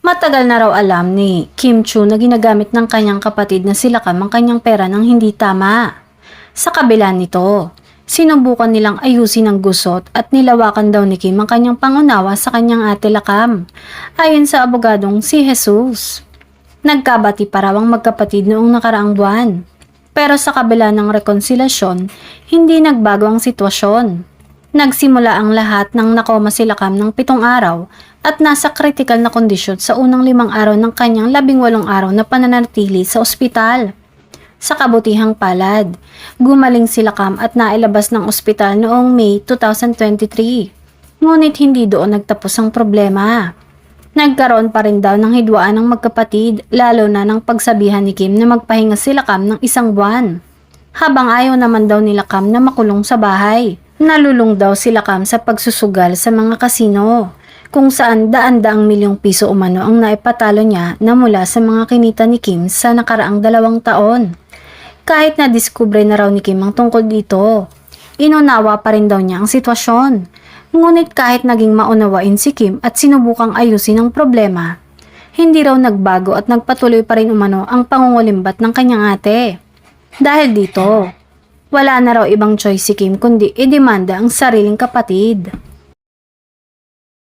Matagal na raw alam ni Kim Chu na ginagamit ng kanyang kapatid na sila Kam ang kanyang pera ng hindi tama. Sa kabila nito, sinubukan nilang ayusin ang gusot at nilawakan daw ni Kim ang kanyang pangunawa sa kanyang ate Lakam, ayon sa abogadong si Jesus. Nagkabati pa raw ang magkapatid noong nakaraang buwan. Pero sa kabila ng rekonsilasyon, hindi nagbago ang sitwasyon. Nagsimula ang lahat nang nakoma si Lakam ng 7 araw at nasa critical na kondisyon sa unang 5 araw ng kanyang 18 araw na pananatili sa ospital. Sa kabutihang palad, gumaling si Lakam at nailabas ng ospital noong May 2023. Ngunit hindi doon nagtapos ang problema. Nagkaroon pa rin daw ng hidwaan ng magkapatid, lalo na ng pagsabihan ni Kim na magpahinga si Lakam ng 1 buwan. Habang ayaw naman daw ni Lakam na makulong sa bahay. Nalulung daw si Lakam sa pagsusugal sa mga kasino, kung saan daan-daang milyong piso umano ang naipatalo niya na mula sa mga kinita ni Kim sa nakaraang 2 taon. Kahit na diskubre na raw ni Kim ang tungkol dito, inunawa pa rin daw niya ang sitwasyon. Ngunit kahit naging maunawain si Kim at sinubukang ayusin ang problema, hindi raw nagbago at nagpatuloy pa rin umano ang pangungulimbat ng kanyang ate. Dahil dito, wala na raw ibang choice si Kim kundi idemanda ang sariling kapatid.